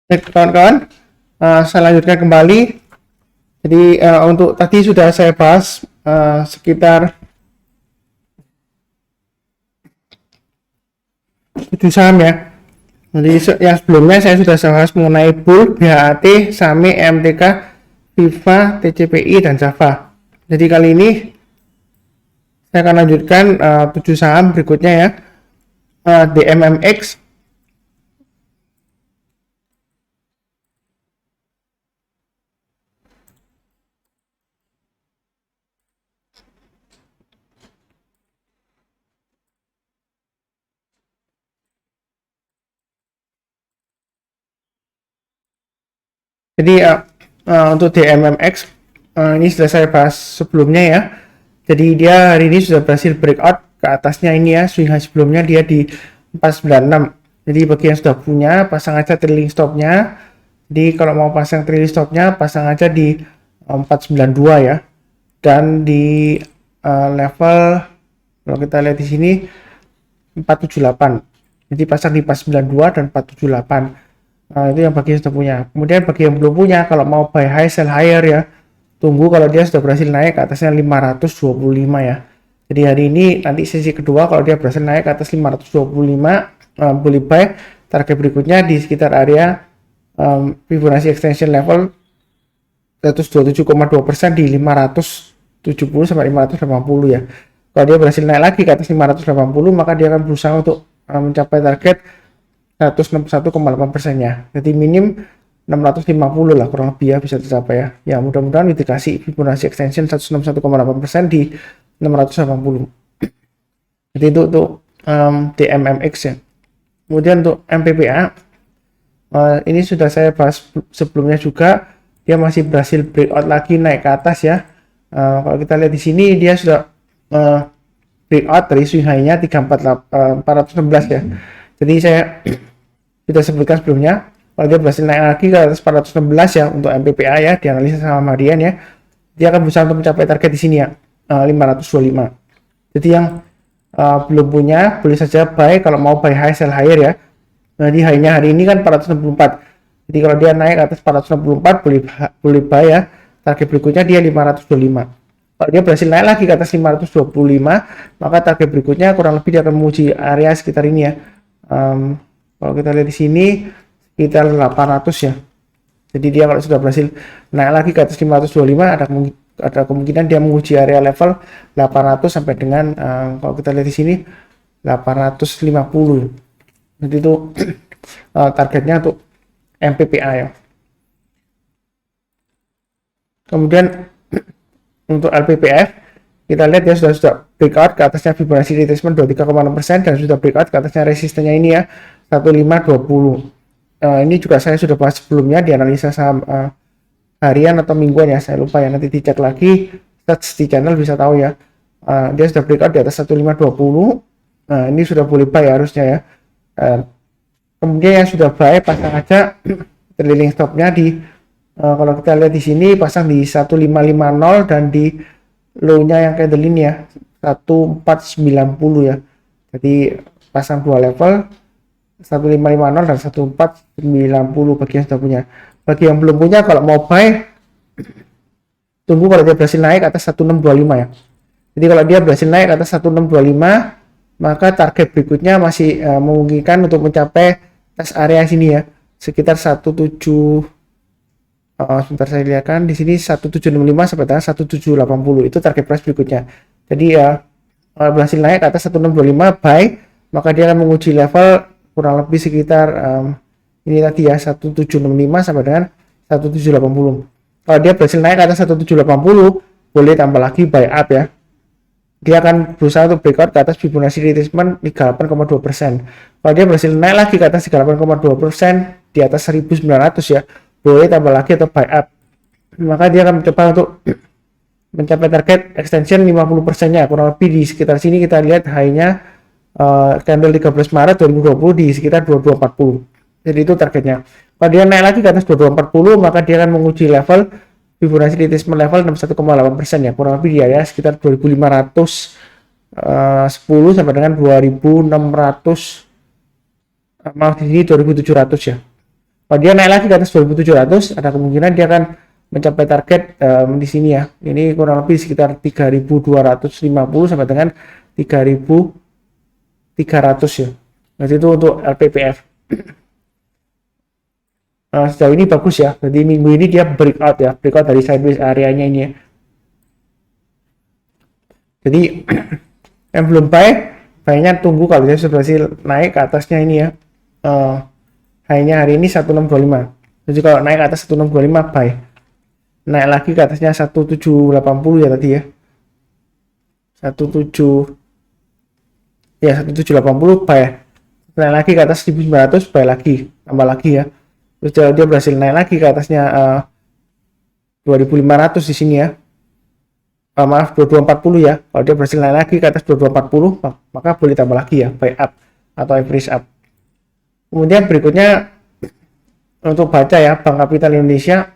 Baik, kawan-kawan, saya lanjutkan kembali. Jadi untuk tadi sudah saya bahas sekitar 7 saham ya. Jadi yang sebelumnya saya sudah bahas mengenai Bull, BHAT, SAME, MTK, Viva, TCPI, dan Java. Jadi kali ini saya akan lanjutkan 7 saham berikutnya ya. DMMX, jadi untuk DMMX ini sudah saya bahas sebelumnya ya. Jadi dia hari ini sudah berhasil breakout ke atasnya ini ya. Swing high sebelumnya dia di 496. Jadi bagi yang sudah punya, pasang aja trailing stopnya. Jadi kalau mau pasang trailing stopnya, pasang aja di 492 ya. Dan di level kalau kita lihat di sini 478. Jadi pasang di 492 dan 478. Itu yang bagi yang sudah punya. Kemudian bagi yang belum punya, kalau mau buy high sell higher ya, tunggu kalau dia sudah berhasil naik ke atasnya 525 ya. Jadi hari ini nanti sesi kedua kalau dia berhasil naik ke atas 525, boleh buy. Target berikutnya di sekitar area Fibonacci extension level 127,2% di 570 sampai 580 ya. Kalau dia berhasil naik lagi ke atas 580, maka dia akan berusaha untuk mencapai target 161,8%-nya. Jadi minim 650 lah kurang lebih ya bisa tercapai ya. Ya mudah-mudahan dikasih Fibonacci extension 161,8% di 680. Jadi itu untuk DMMX ya. Kemudian untuk MPPA ini sudah saya bahas sebelumnya juga, dia masih berhasil breakout lagi naik ke atas ya. Kalau kita lihat di sini dia sudah breakout dari swing high-nya 416 ya. Jadi saya sudah sebutkan sebelumnya, kalau dia berhasil naik lagi ke atas 416 ya untuk MPPA ya, dianalisa sama Marian ya, dia akan berusaha untuk mencapai target di sini ya, 525. Jadi yang belum punya boleh saja buy, kalau mau buy high sell higher ya. Jadi high-nya hari ini kan 464. Jadi kalau dia naik ke atas 464 boleh buy ya. Target berikutnya dia 525. Kalau dia berhasil naik lagi ke atas 525, maka target berikutnya kurang lebih dia akan menguji area sekitar ini ya. Kalau kita lihat di sini sekitar 800 ya. Jadi dia kalau sudah berhasil naik lagi ke atas 525, ada kemungkinan dia menguji area level 800 sampai dengan kalau kita lihat di sini 850. Jadi itu targetnya untuk MPPA ya. Kemudian untuk LPPF kita lihat ya sudah breakout ke atasnya Fibonacci retracement 23,6% dan sudah breakout ke atasnya resistennya ini ya 1520. Ini juga saya sudah bahas sebelumnya di analisa saham harian atau mingguan ya, saya lupa ya, nanti dicek lagi stats di channel bisa tahu ya. Dia sudah breakout di atas 1520. Ini sudah boleh buy harusnya ya. Kemudian yang sudah buy pasang aja trailing stopnya di kalau kita lihat di sini pasang di 1550 dan di low-nya yang candle ini ya 1490 ya. Jadi pasang dua level 1550 dan 1490 bagi yang sudah punya. Bagi yang belum punya, kalau mau buy tunggu kalau dia berhasil naik ke atas 1625 ya. Jadi kalau dia berhasil naik ke atas 1625, maka target berikutnya masih memungkinkan untuk mencapai tes area sini ya, sekitar 17 sebentar saya lihatkan di sini 1765 sampai dengan 1780 itu target price berikutnya. Jadi ya berhasil naik ke atas 1625 buy, maka dia akan menguji level kurang lebih sekitar ini tadi ya 1765 sampai dengan 1780. Kalau dia berhasil naik ke atas 1780 boleh tambah lagi buy up ya. Dia akan berusaha untuk breakout ke atas Fibonacci retracement 38,2%. Kalau dia berhasil naik lagi ke atas 38,2% di atas 1900 ya, boleh tambah lagi atau buy up. Maka dia akan mencoba untuk mencapai target extension 50%-nya, kurang lebih di sekitar sini. Kita lihat high-nya candle 13 Maret 2020 di sekitar 2240. Jadi itu targetnya. Kalau dia naik lagi ke atas 2240, maka dia akan menguji level Fibonacci retracement level 61,8% ya, kurang lebih di area sekitar 2510 sampai dengan 2600, maaf di sini 2700 ya. Kalau dia naik lagi ke atas 2700, ada kemungkinan dia akan mencapai target di sini ya. Ini kurang lebih sekitar 3250 sampai dengan 3300 ya. Nah, itu untuk LPPF. Sejauh ini bagus ya. Jadi minggu ini dia breakout ya, breakout dari sideways areanya ini ya. Jadi yang belum buy, buy-nya tunggu kalau dia sudah berhasil naik ke atasnya ini ya. High-nya hari ini 1625. Jadi kalau naik ke atas 1625 buy. Naik lagi ke atasnya 1780 ya tadi ya. 1780 buy. Naik lagi ke atas 1900 buy lagi, tambah lagi ya. Terus dia berhasil naik lagi ke atasnya 2500 di sini ya. Maaf 2240 ya. Kalau dia berhasil naik lagi ke atas 2240, maka boleh tambah lagi ya, buy up atau average up. Kemudian berikutnya untuk baca ya, Bank Kapital Indonesia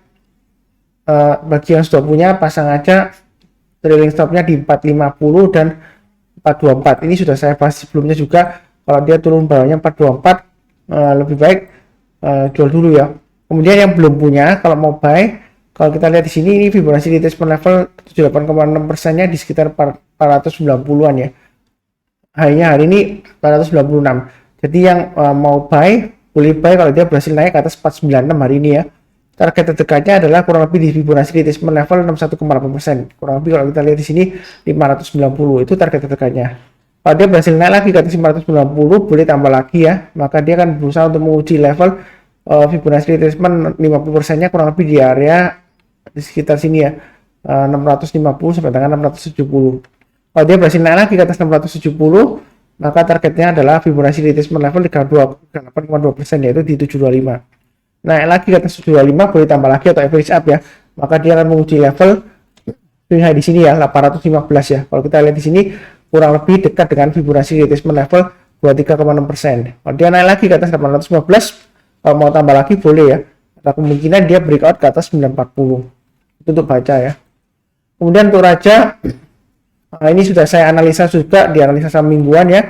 bagi yang sudah punya pasang aja trailing stopnya di 450 dan 424. Ini sudah saya bahas sebelumnya juga. Kalau dia turun bawahnya 424, lebih baik jual dulu ya. Kemudian yang belum punya, kalau mau buy, kalau kita lihat di sini, ini Fibonacci retracement level 78,6%-nya di sekitar 490-an ya. Hanya hari ini 496. Jadi yang mau buy, boleh buy kalau dia berhasil naik ke atas 496 hari ini ya. Target terdekatnya adalah kurang lebih di Fibonacci retracement level 61,8%. Kurang lebih kalau kita lihat di sini 590 itu target terdekatnya. Kalau dia berhasil naik lagi ke atas 590, boleh tambah lagi ya. Maka dia akan berusaha untuk menguji level Fibonacci retracement 50%-nya kurang lebih di area di sekitar sini ya. 650 sampai dengan 670. Kalau dia berhasil naik lagi ke atas 670, maka targetnya adalah Fibonacci retracement level 38,2% yaitu di 725. Naik lagi ke atas 725 boleh tambah lagi atau average up ya. Maka dia akan menguji level swing high di sini ya 815 ya. Kalau kita lihat di sini kurang lebih dekat dengan Fibonacci retracement level 23,6%. Kalau dia naik lagi ke atas 815, kalau mau tambah lagi boleh ya. Ada kemungkinan dia breakout ke atas 940. Itu untuk baca ya. Kemudian untuk raja, ini sudah saya analisa juga di analisa saham mingguan ya.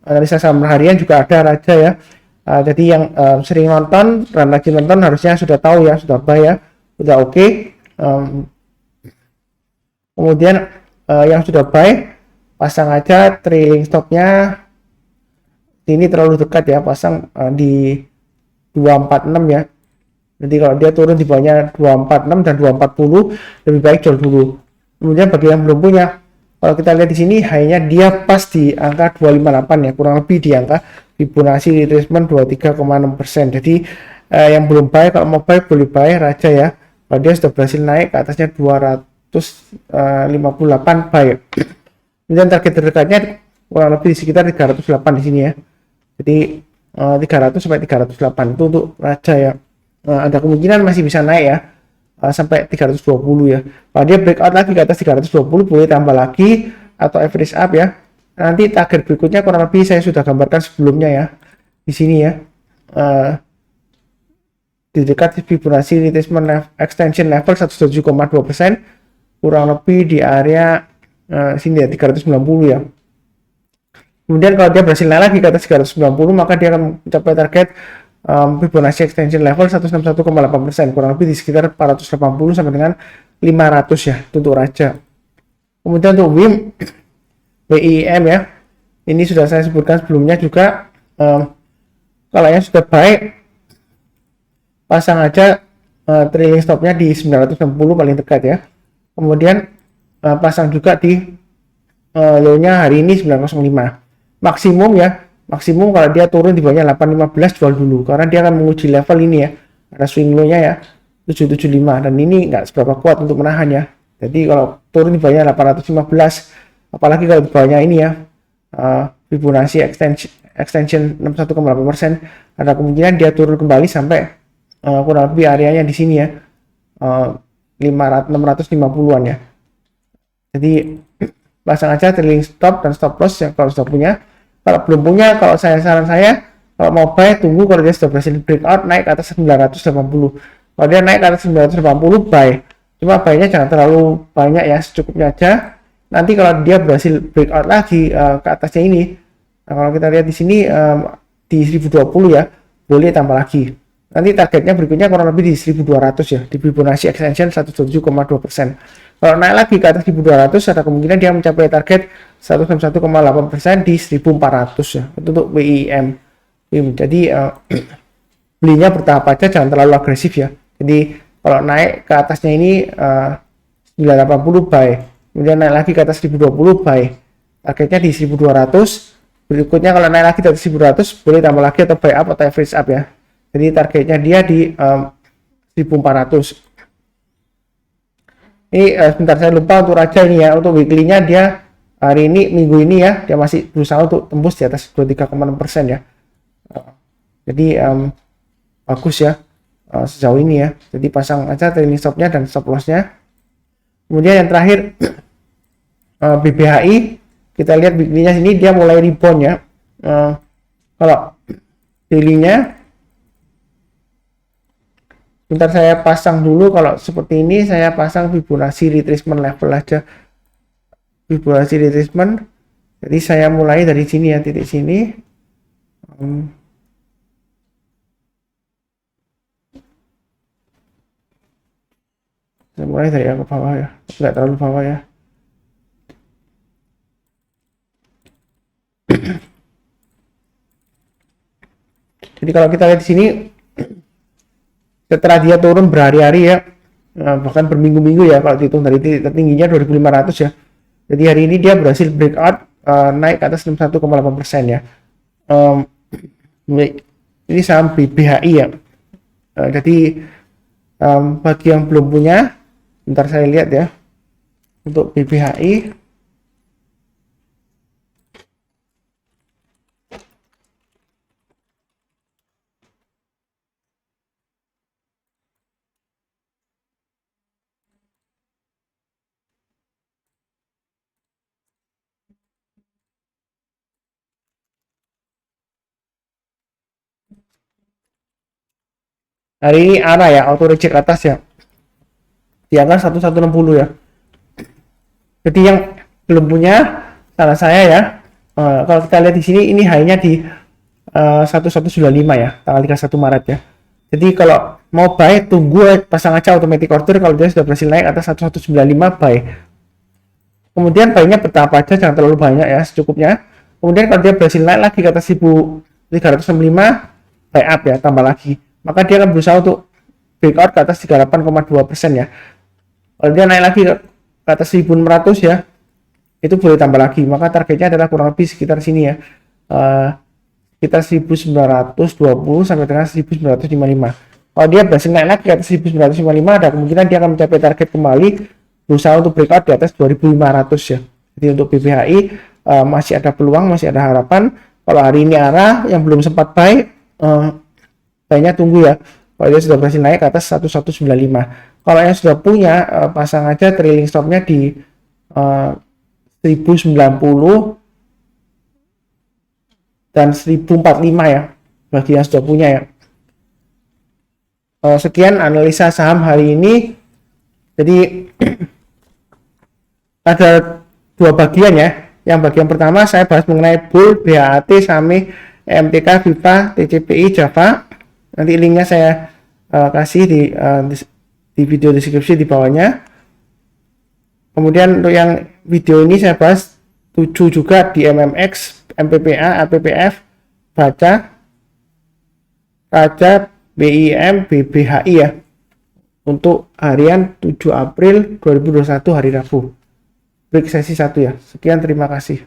Analisa saham harian juga ada raja ya. Jadi yang sering nonton dan lagi nonton harusnya sudah tahu ya, sudah buy ya, sudah oke. Kemudian yang sudah buy, pasang aja trailing stopnya. Ini terlalu dekat ya, pasang di 246 ya. Jadi kalau dia turun di bawahnya 246 dan 240, lebih baik jual dulu. Kemudian bagi yang belum punya, kalau kita lihat di sini high-nya dia pas di angka 258 ya, kurang lebih di angka Fibonacci retracement 23,6%. Jadi yang belum buy, kalau mau buy boleh buy raja ya. Kalau dia sudah berhasil naik ke atasnya 258 buy. Kemudian target terdekatnya kurang lebih di sekitar 308 di sini ya. Jadi 300 sampai 308 itu untuk raja ya. Ada kemungkinan masih bisa naik ya. Sampai 320 ya. Kalau dia breakout lagi ke atas 320 boleh tambah lagi atau average up ya. Nanti target berikutnya kurang lebih saya sudah gambarkan sebelumnya ya. Di sini ya. Di dekat Fibonacci retracement extension level 17,2%, kurang lebih di area sini ya 390 ya. Kemudian kalau dia berhasil naik lagi ke atas 390, maka dia akan mencapai target Fibonacci extension level 161,8%, kurang lebih di sekitar 480 sampai dengan 500 ya, itu untuk raja. Kemudian untuk WIM ya, ini sudah saya sebutkan sebelumnya juga. Kalau yang sudah baik, pasang aja trailing stopnya di 960 paling dekat ya. Kemudian pasang juga di low-nya hari ini 905. Maksimum ya, maksimum kalau dia turun di bawahnya 815 jual dulu, karena dia akan menguji level ini ya. Ada swing low-nya ya 775, dan ini nggak seberapa kuat untuk menahan ya. Jadi kalau turun di bawahnya 815, apalagi kalau di bawahnya ini ya Fibonacci extension 61,8%, ada kemungkinan dia turun kembali sampai kurang lebih areanya di sini ya 650-an ya. Jadi pasang aja trailing stop dan stop loss yang kalau sudah punya. Kalau belum punya, kalau saran saya kalau mau buy tunggu kalau dia sudah berhasil breakout naik ke atas 980. Kalau dia naik ke atas 980 buy. Cuma buy-nya jangan terlalu banyak ya, secukupnya aja. Nanti kalau dia berhasil breakout lagi ke atasnya ini, nah kalau kita lihat di sini di 1020 ya, boleh tambah lagi. nanti targetnya berikutnya kurang lebih di 1200 ya, di Fibonacci extension 127,2%. Kalau naik lagi ke atas 1200 ada kemungkinan dia mencapai target 101,8% di 1400 ya, itu untuk WIM. Jadi belinya bertahap aja, jangan terlalu agresif ya. Jadi kalau naik ke atasnya ini 980 buy, kemudian naik lagi ke atas 1020 buy, targetnya di 1200. Berikutnya kalau naik lagi dari 1200 boleh tambah lagi atau buy up atau average up ya. Jadi targetnya dia di 1400. Ini sebentar, saya lupa untuk Raja ini ya, untuk weekly-nya dia hari ini, minggu ini ya, dia masih berusaha untuk tembus di atas 23,6% ya. Jadi bagus ya sejauh ini ya. Jadi pasang aja trailing stop-nya dan stop loss-nya. Kemudian yang terakhir BBHI, kita lihat weekly-nya sini dia mulai rebound ya. Kalau daily-nya, bentar saya pasang dulu. Kalau seperti ini saya pasang Fibonacci retracement level aja, Fibonacci retracement. Jadi saya mulai dari sini ya, titik sini. Saya mulai dari yang ke bawah ya, nggak terlalu bawah ya. Jadi kalau kita lihat di sini, setelah dia turun berhari-hari ya, bahkan berminggu-minggu ya, kalau dihitung dari titik tertingginya 2500 ya. Jadi hari ini dia berhasil breakout naik ke atas 61,8% ya. Ini saham BBHI ya. Jadi bagi yang belum punya, bentar saya lihat ya, untuk BBHI. Hari ini ARA ya, auto reject atas ya, di angka 1160 ya. Jadi yang belum punya, saran saya ya, kalau kita lihat di sini, ini high-nya di 1195 ya, tanggal 31 Maret ya. Jadi kalau mau buy, tunggu pasang aja automatic order kalau dia sudah berhasil naik atas 1195 buy. Kemudian buy-nya bertahap aja, jangan terlalu banyak ya, secukupnya. Kemudian kalau dia berhasil naik lagi ke atas 1365, buy up ya, tambah lagi. Maka dia akan berusaha untuk breakout ke atas 38,2% ya. Kalau dia naik lagi ke atas 1600 ya, itu boleh tambah lagi. Maka targetnya adalah kurang lebih sekitar sini ya, sekitar 1920 sampai dengan 1955. Kalau dia berhasil naik lagi ke atas 1955, ada kemungkinan dia akan mencapai target kembali, berusaha untuk breakout di atas 2500 ya. Jadi untuk BBHI masih ada peluang, masih ada harapan. Kalau hari ini ARA yang belum sempat buy, kayaknya tunggu ya, kalau dia sudah berhasil naik ke atas 1195. Kalau yang sudah punya, pasang aja trailing stopnya di 1090 dan 1045 ya, bagi yang sudah punya ya. Sekian analisa saham hari ini. Jadi ada dua bagian ya. Yang bagian pertama saya bahas mengenai Bull, BHAT, SAME, MTK, FIFA, TCPI, Java. Nanti linknya saya kasih di video deskripsi di bawahnya. Kemudian untuk yang video ini saya bahas 7 juga di MMX, MPPA, APPF, Baca, Raja, BIM, BBHI ya. Untuk harian 7 April 2021 hari Rabu. Break sesi 1 ya. Sekian, terima kasih.